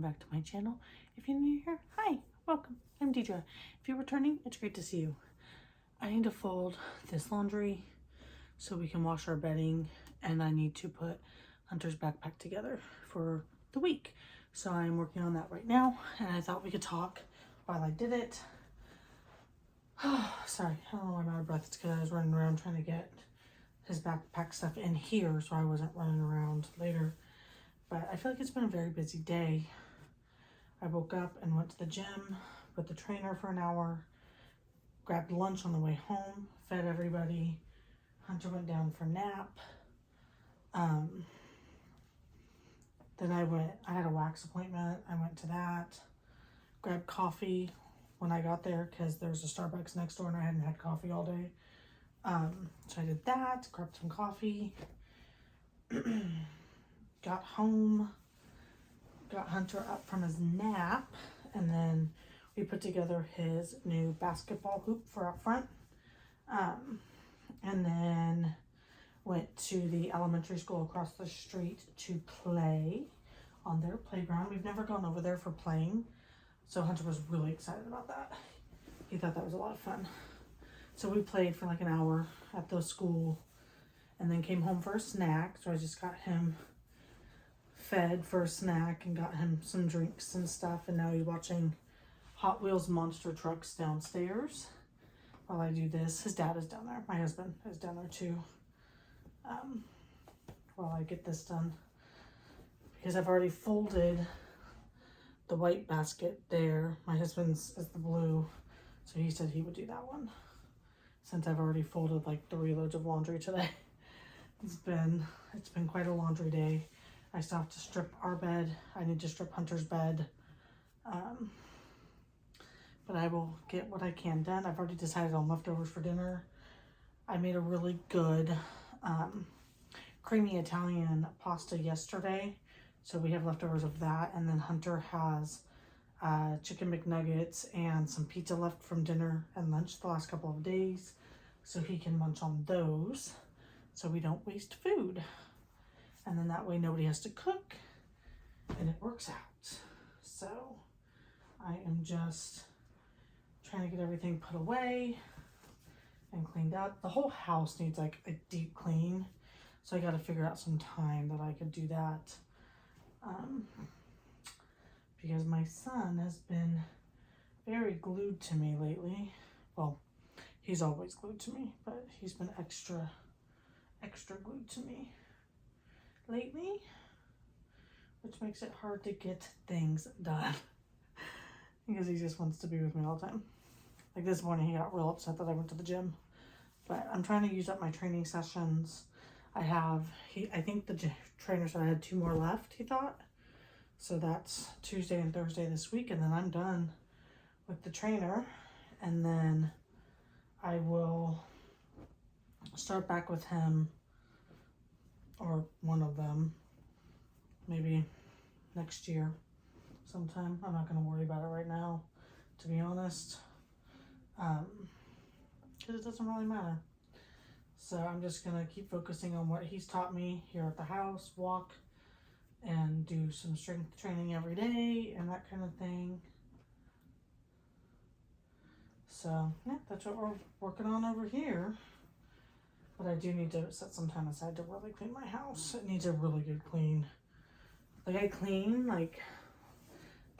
back to my channel. If you're new here, hi, welcome. I'm Deidre. If you're returning, it's great to see you. I need to fold this laundry so we can wash our bedding, and I need to put Hunter's backpack together for the week. So I'm working on that right now, and I thought we could talk while I did it. Sorry, I don't know why I'm out of breath. It's because I was running around trying to get his backpack stuff in here so I wasn't running around later. But I feel like it's been a very busy day. I woke up and went to the gym with the trainer for an hour, grabbed lunch on the way home, fed everybody. Hunter went down for a nap. Then I had a wax appointment. I went to that, grabbed coffee when I got there because there's a Starbucks next door and I hadn't had coffee all day. So I did that, grabbed some coffee, got home, got Hunter up from his nap, and then we put together his new basketball hoop for up front. And then went to the elementary school across the street to play on their playground. We've never gone over there for playing, so Hunter was really excited about that. He thought that was a lot of fun. So we played for like an hour at the school and then came home for a snack. So I just got him fed for a snack and got him some drinks and stuff. And now he's watching Hot Wheels monster trucks downstairs while I do this. His dad is down there. My husband is down there too. While I get this done, because I've already folded the white basket there. My husband's is the blue, so he said he would do that one. Since I've already folded like 3 loads of laundry today. It's been quite a laundry day. I still have to strip our bed. I need to strip Hunter's bed. But I will get what I can done. I've already decided on leftovers for dinner. I made a really good creamy Italian pasta yesterday. So we have leftovers of that. And then Hunter has chicken McNuggets and some pizza left from dinner and lunch the last couple of days. So he can munch on those so we don't waste food. And then that way nobody has to cook and it works out. So I am just trying to get everything put away and cleaned up. The whole house needs like a deep clean. So I got to figure out some time that I could do that. Because my son has been very glued to me lately. Well, he's always glued to me, but he's been extra glued to me lately, which makes it hard to get things done because he just wants to be with me all the time. Like this morning, he got real upset that I went to the gym, but I'm trying to use up my training sessions. I think the trainer said I had 2 more left, he thought. So that's Tuesday and Thursday this week, and then I'm done with the trainer, and then I will start back with him, or one of them, maybe next year sometime. I'm not going to worry about it right now, to be honest, because it doesn't really matter. So I'm just going to keep focusing on what he's taught me here at the house, walk and do some strength training every day and that kind of thing. So yeah, that's what we're working on over here. But I do need to set some time aside to really clean my house. It needs a really good clean. Like I clean like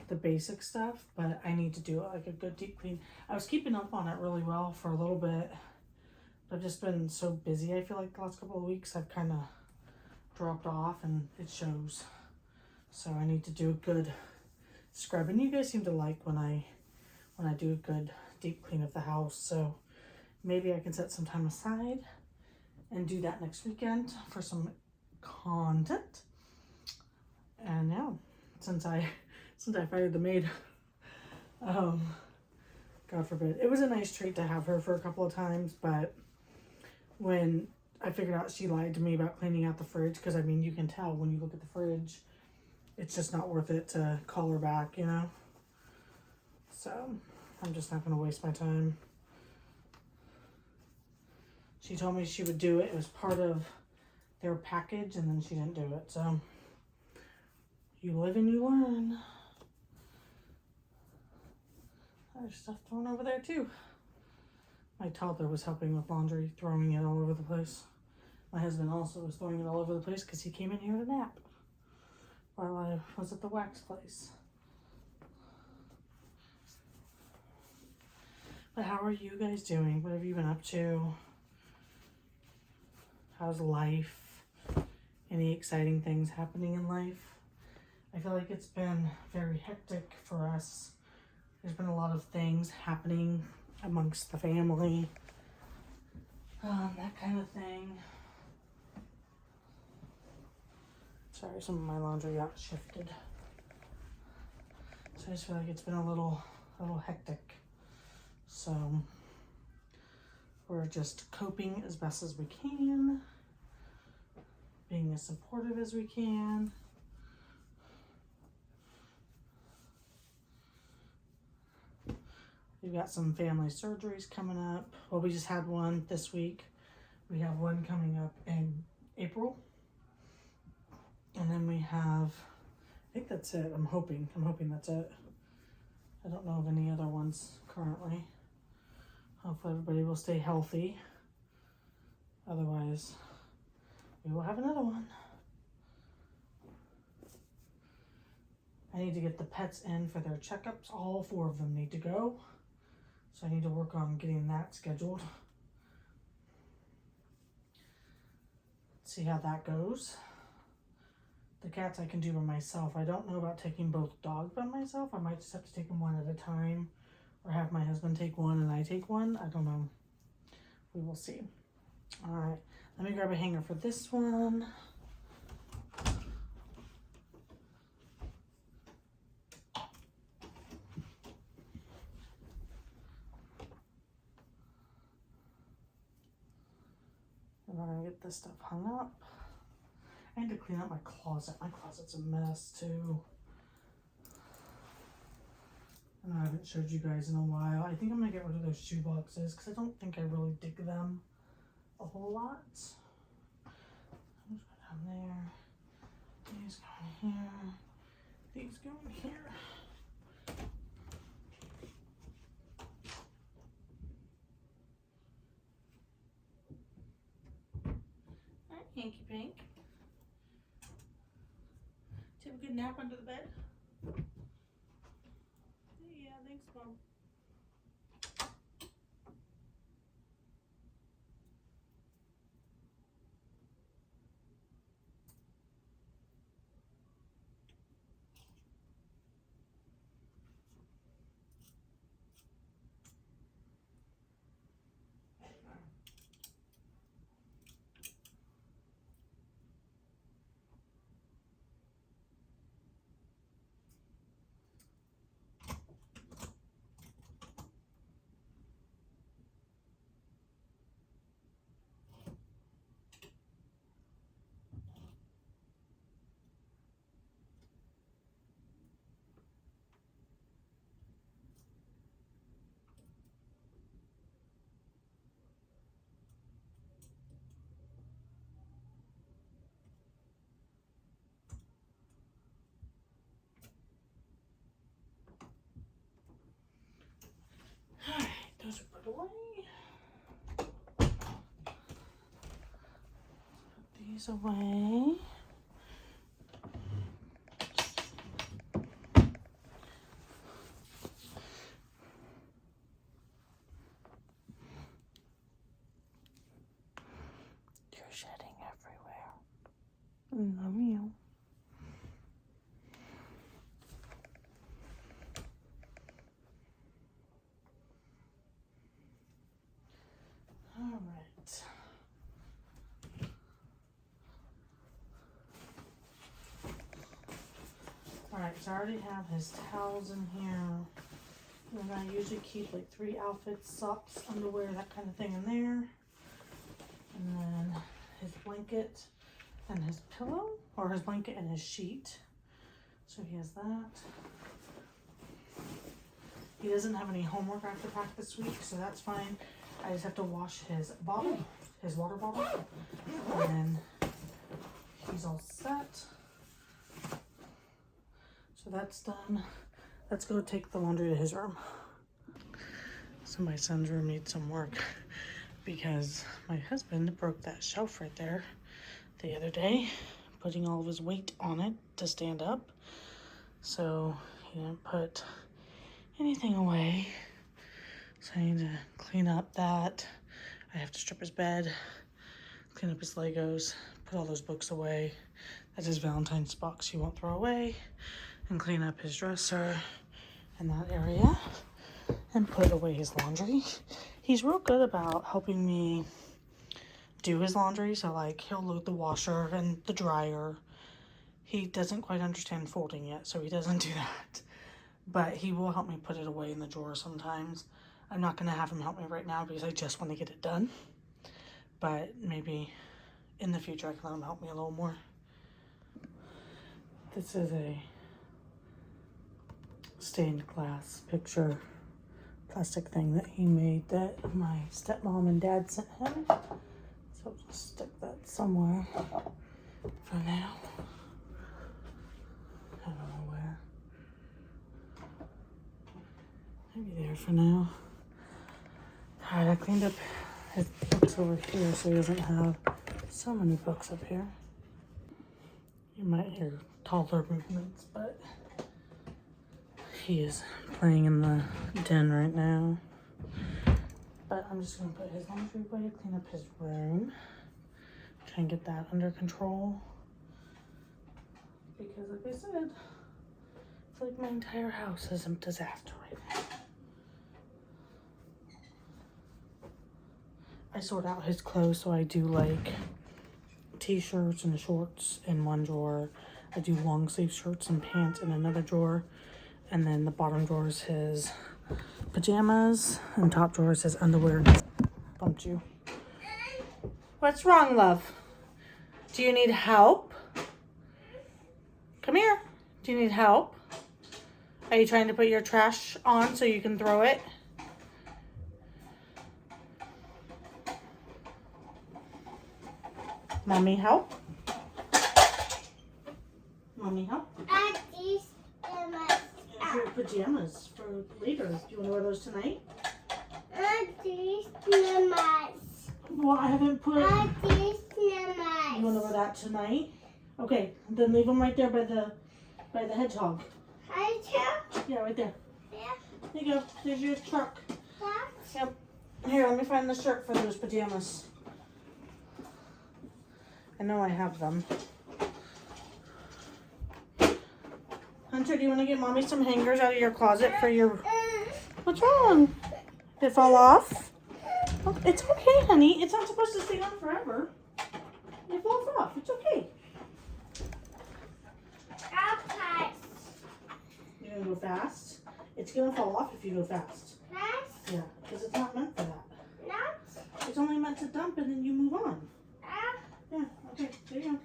the basic stuff, but I need to do it like a good deep clean. I was keeping up on it really well for a little bit. I've just been so busy. I feel like the last couple of weeks I've kind of dropped off and it shows. So I need to do a good scrub. And you guys seem to like when I do a good deep clean of the house. So maybe I can set some time aside and do that next weekend for some content. And yeah, since I fired the maid, God forbid. It was a nice treat to have her for a couple of times, but when I figured out she lied to me about cleaning out the fridge, because I mean, you can tell when you look at the fridge, it's just not worth it to call her back, you know? So I'm just not going to waste my time. She told me she would do it. It was part of their package, and then she didn't do it. So you live and you learn. There's stuff thrown over there too. My toddler was helping with laundry, throwing it all over the place. My husband also was throwing it all over the place because he came in here to nap while I was at the wax place. But how are you guys doing? What have you been up to? How's life? Any exciting things happening in life? I feel like it's been very hectic for us. There's been a lot of things happening amongst the family, that kind of thing. Sorry, some of my laundry got shifted. So I just feel like it's been a little hectic. So we're just coping as best as we can, being as supportive as we can. We've got some family surgeries coming up. Well, we just had one this week. We have one coming up in April. And then we have, I think that's it. I'm hoping that's it. I don't know of any other ones currently. Hopefully everybody will stay healthy. Otherwise, we will have another one. I need to get the pets in for their checkups. All 4 of them need to go. So I need to work on getting that scheduled. See how that goes. The cats I can do by myself. I don't know about taking both dogs by myself. I might just have to take them one at a time. Or have my husband take one and I take one. I don't know. We will see. Alright. Let me grab a hanger for this one. And we're going to get this stuff hung up. I need to clean up my closet. My closet's a mess too. And I haven't showed you guys in a while. I think I'm going to get rid of those shoe boxes because I don't think I really dig them a whole lot. I'm just going down there. These go in here. These go in here. Alright, Hanky Pink. Did you have a good nap under the bed? Yeah, thanks, Mom. Alright, those are put away. Put these away. You're shedding everywhere. Love you. Alright, so I already have his towels in here. And I usually keep like 3 outfits, socks, underwear, that kind of thing in there. And then his blanket and his pillow, or his blanket and his sheet. So he has that. He doesn't have any homework I have to pack this week, so that's fine. I just have to wash his bottle, his water bottle, and then he's all set. So that's done. Let's go take the laundry to his room. So my son's room needs some work because my husband broke that shelf right there the other day, putting all of his weight on it to stand up. So he didn't put anything away. So I need to clean up that. I have to strip his bed, clean up his Legos, put all those books away. That's his Valentine's box he won't throw away. And clean up his dresser and that area. And put away his laundry. He's real good about helping me do his laundry. So like he'll load the washer and the dryer. He doesn't quite understand folding yet, so he doesn't do that. But he will help me put it away in the drawer sometimes. I'm not going to have him help me right now because I just want to get it done. But maybe in the future I can let him help me a little more. This is a stained glass picture plastic thing that he made that my stepmom and dad sent him. So I'll just stick that somewhere for now. I don't know where. Maybe there for now. Alright, I cleaned up his books over here so he doesn't have so many books up here. You might hear toddler movements, but he is playing in the den right now. But I'm just going to put his laundry away, clean up his room, try and get that under control. Because like I said, I feel like my entire house is a disaster right now. I sort out his clothes, so I do like t-shirts and shorts in one drawer. I do long sleeve shirts and pants in another drawer. And then the bottom drawer is his pajamas, and top drawer is his underwear. Bumped you. What's wrong, love? Do you need help? Come here. Do you need help? Are you trying to put your trash on so you can throw it? Mommy, help? Mommy, help? Your pajamas for later. Do you want to wear those tonight? Well, I haven't put... You want to wear that tonight? Okay, then leave them right there by the hedgehog. Hedgehog? Yeah, right there. Yeah. There you go. There's your truck. Truck? Yep. Here, let me find the shirt for those pajamas. I know I have them. Hunter, do you want to get Mommy some hangers out of your closet for your... What's wrong? Did it fall off? Oh, it's okay, honey. It's not supposed to stay on forever. It falls off. It's okay. You're going to go fast? It's going to fall off if you go fast. Fast? Yeah, because it's not meant for that. Not? It's only meant to dump and then you move on. Yeah, okay. There you go.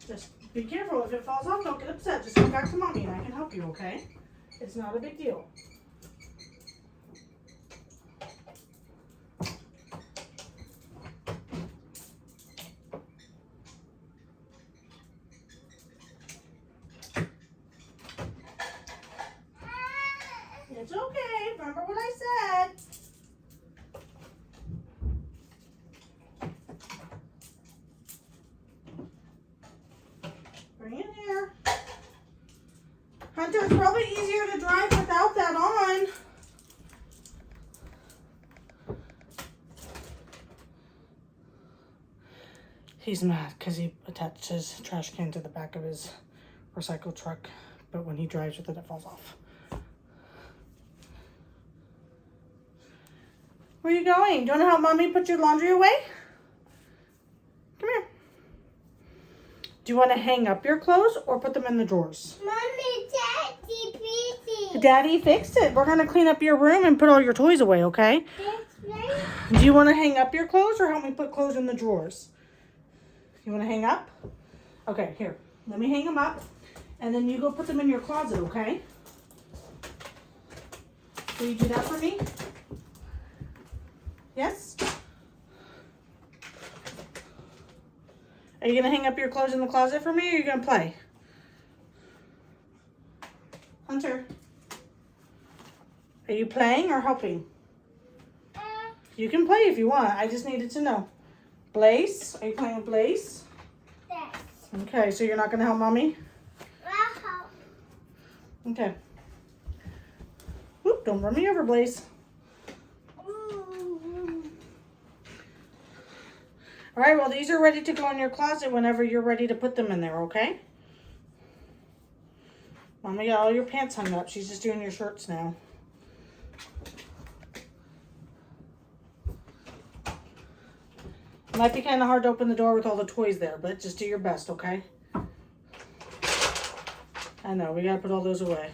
Just be careful. If it falls off, don't get upset. Just come back to Mommy and I can help you, okay? It's not a big deal. It's okay. Remember what I said. Bring it here. Hunter, it's probably easier to drive without that on. He's mad because he attached his trash can to the back of his recycle truck, but when he drives with it, it falls off. Where are you going? Do you want to help Mommy put your laundry away? Come here. Do you want to hang up your clothes or put them in the drawers? Mommy, Daddy, busy. Daddy fixed it. We're going to clean up your room and put all your toys away, okay? Do you want to hang up your clothes or help me put clothes in the drawers? You want to hang up? Okay, here. Let me hang them up. And then you go put them in your closet, okay? Will you do that for me? Yes? Are you going to hang up your clothes in the closet for me or are you going to play? Hunter. Are you playing or helping? Uh, You can play if you want. I just needed to know. Blaze, are you playing with Blaze? yes. Okay, so you're not going to help Mommy? Wow. Okay. Oop, don't run me over, Blaze. All right, well, these are ready to go in your closet whenever you're ready to put them in there, okay? Mommy got all your pants hung up. She's just doing your shirts now. Might be kind of hard to open the door with all the toys there, but just do your best, okay? I know, we got to put all those away.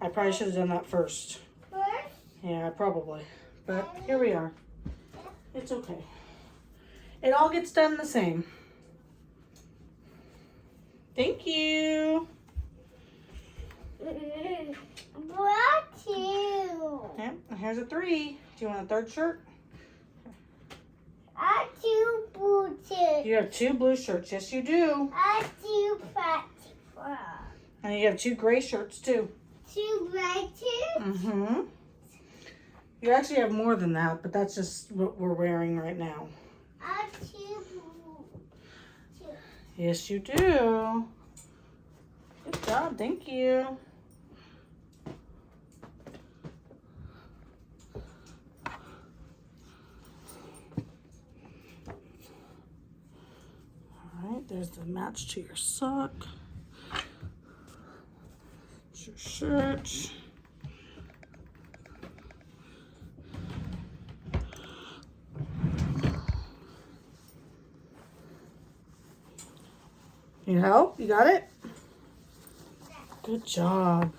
I probably should have done that first. First, Yeah, probably. But here we are. It's okay. It all gets done the same. Thank you. brought you. Yep, and here's a 3. Do you want a third shirt? I do boots. You have 2 blue shirts. Yes, you do. I do patty. And you have 2 gray shirts, too. Two brighter. Mm-hmm. You actually have more than that, but that's just what we're wearing right now. I do boots. Yes, you do. Good job. Thank you. All right, there's the match to your sock. It's your shirt. Need help? You got it? Good job.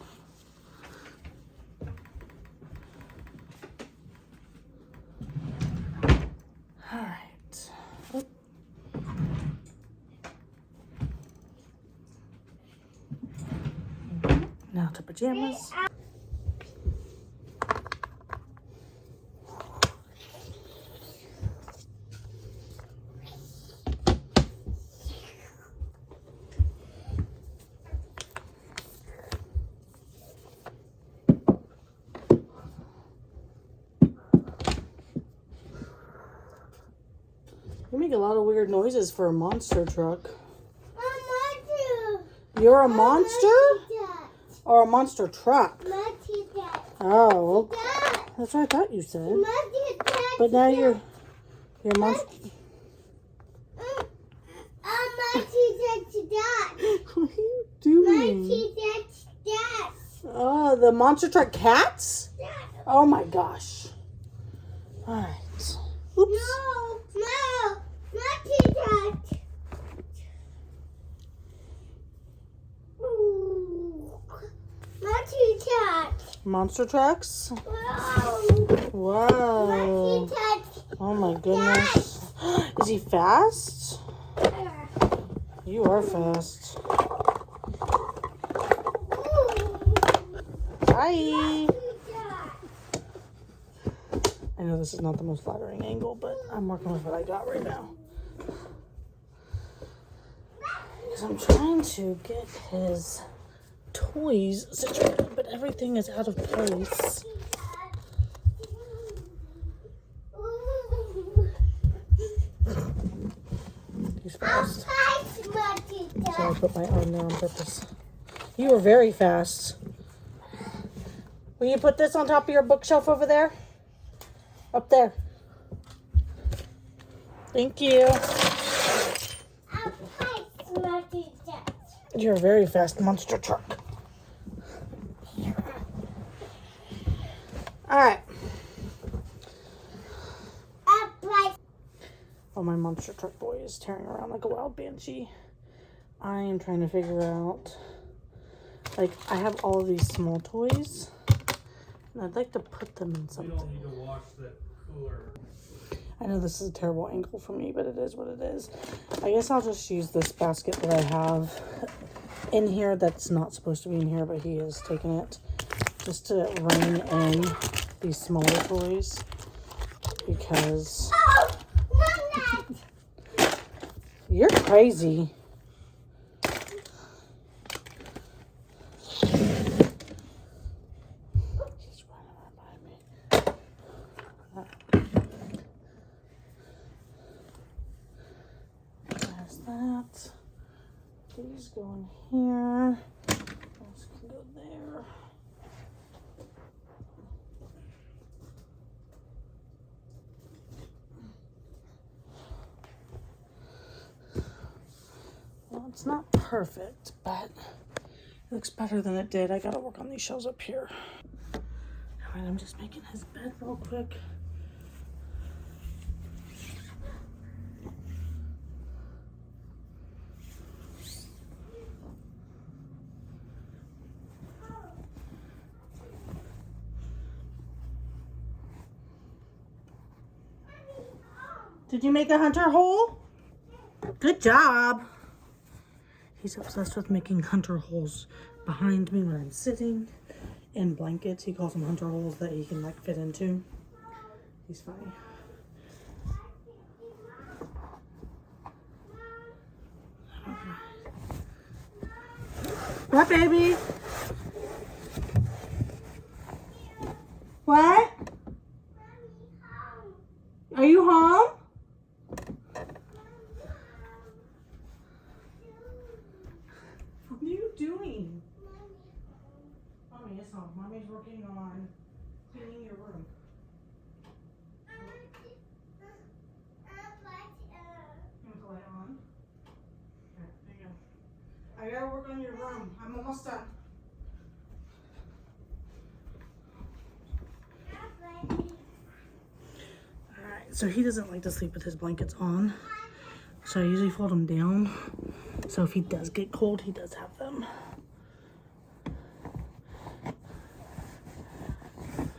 All right. Oop. Now to pajamas. You make a lot of weird noises for a monster truck. You're a monster or a monster truck? Oh, okay. That's what I thought you said. But now you're monster. What are you doing? Oh, the monster truck cats? Oh my gosh. All right. Oops. Monster trucks? Whoa. Oh my goodness. Is he fast? You are fast. Hi. I know this is not the most flattering angle, but I'm working with what I got right now. Because I'm trying to get his toys situated, but everything is out of place. He's fast. So I put my arm there on purpose. You were very fast. Will you put this on top of your bookshelf over there? Up there. Thank you. You're a very fast monster truck. All right. Oh, my monster truck boy is tearing around like a wild banshee. I am trying to figure out, like, I have all of these small toys, and I'd like to put them in something. We don't need to wash that cooler. I know this is a terrible angle for me, but it is what it is. I guess I'll just use this basket that I have in here that's not supposed to be in here, but he is taking it, just to rein in these smaller toys, because you're crazy. He's running right by These go in here. Those can go there. Well, it's not perfect, but it looks better than it did. I gotta work on these shelves up here. All right, I'm just making his bed real quick. Did you make a hunter hole? Good job. He's obsessed with making hunter holes behind me when I'm sitting in blankets. He calls them hunter holes that he can like fit into. He's funny. What, baby? What? Are you home? What are you doing? Mommy is home. Mommy's working on cleaning your room. You want the light on? Okay, there you go. I gotta work on your room. I'm almost done. Alright, so he doesn't like to sleep with his blankets on. So I usually fold them down. So if he does get cold, he does have them.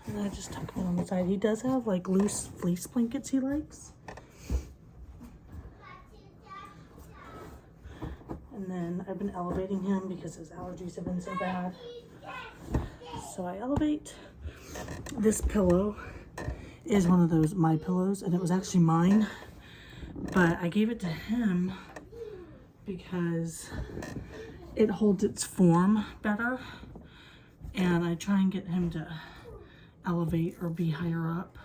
And I just tuck him on the side. He does have like loose fleece blankets he likes. And then I've been elevating him because his allergies have been so bad. So I elevate. This pillow is one of those My Pillows, and it was actually mine. But I gave it to him because it holds its form better. And I try and get him to elevate or be higher up.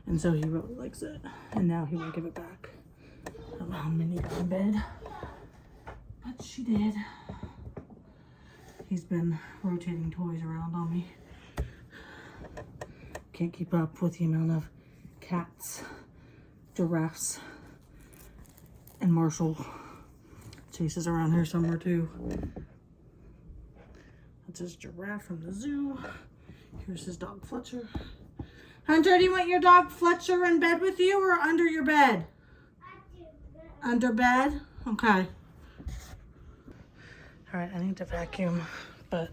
And so he really likes it. And now he won't give it back. I don't know how many got in bed. But she did. He's been rotating toys around on me. Can't keep up with the amount of cats, giraffes, and Marshall chases around here somewhere too. That's his giraffe from the zoo. Here's his dog Fletcher. Hunter, do you want your dog Fletcher in bed with you or under your bed? Under bed? Okay. All right, I need to vacuum, but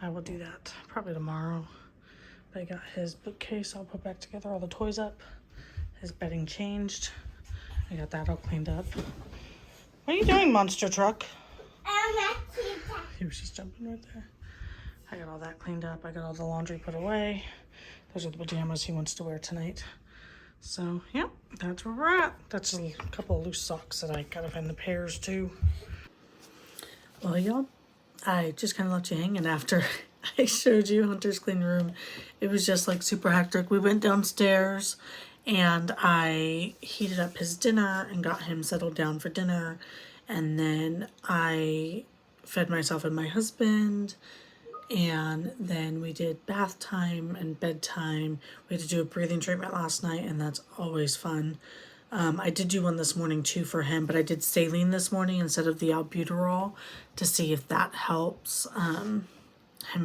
I will do that probably tomorrow. But I got his bookcase all put back together, all the toys up, his bedding changed. I got that all cleaned up. What are you doing, monster truck? Here, she's jumping right there. I got all that cleaned up. I got all the laundry put away. Those are the pajamas he wants to wear tonight. So, yeah, that's where we're at. That's a couple of loose socks that I gotta find the pairs too. Well, y'all, I just kind of left you hanging after I showed you Hunter's clean room. It was just like super hectic. We went downstairs and I heated up his dinner and got him settled down for dinner. And then I fed myself and my husband. And then we did bath time and bedtime. We had to do a breathing treatment last night, and that's always fun. I did do one this morning too for him, but I did saline this morning instead of the albuterol to see if that helps him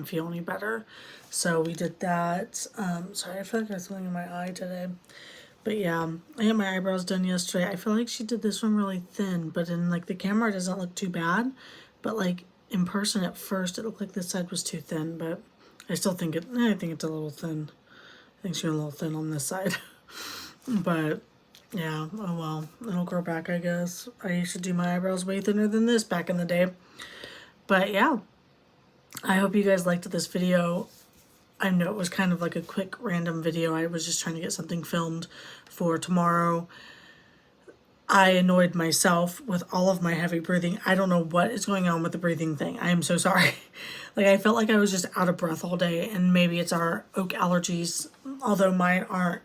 feel any better. So we did that. Sorry, I feel like I have something in my eye today. But yeah, I got my eyebrows done yesterday. I feel like she did this one really thin, but in like the camera it doesn't look too bad. But like in person at first it looked like this side was too thin, but I still think I think it's a little thin. I think she went a little thin on this side. But yeah, oh well, it'll grow back, I guess. I used to do my eyebrows way thinner than this back in the day. But yeah, I hope you guys liked this video. I know it was kind of like a quick random video. I was just trying to get something filmed for tomorrow. I annoyed myself with all of my heavy breathing. I don't know what is going on with the breathing thing. I am so sorry. Like, I felt like I was just out of breath all day, and maybe it's our oak allergies, although mine aren't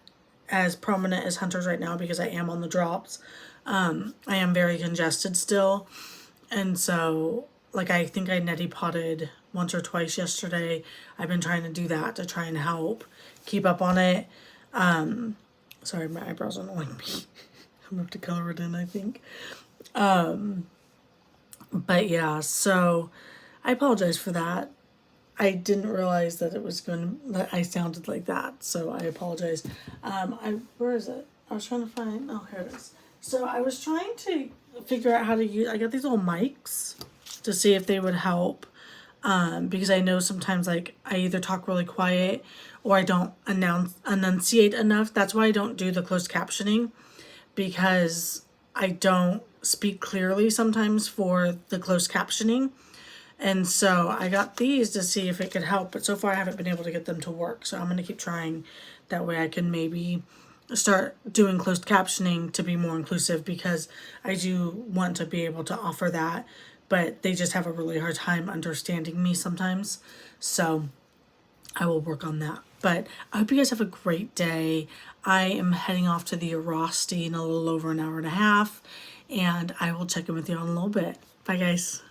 as prominent as Hunter's right now because I am on the drops. I am very congested still, And so, like, I think I neti potted once or twice yesterday. I've been trying to do that to try and help keep up on it. Sorry, my eyebrows are annoying me. I'm gonna have to color it in, I think. But yeah, so I apologize for that. I didn't realize that that I sounded like that, so I apologize. Where is it? I was trying to find, oh, here it is. So I was trying to figure out how to use, I got these little mics to see if they would help. Because I know sometimes, like, I either talk really quiet or I don't enunciate enough. That's why I don't do the closed captioning, because I don't speak clearly sometimes for the closed captioning. And so I got these to see if it could help, but so far I haven't been able to get them to work. So I'm going to keep trying. That way I can maybe start doing closed captioning to be more inclusive, because I do want to be able to offer that, but they just have a really hard time understanding me sometimes. So I will work on that. But I hope you guys have a great day. I am heading off to the Erosti in a little over an hour and a half, and I will check in with you in a little bit. Bye, guys.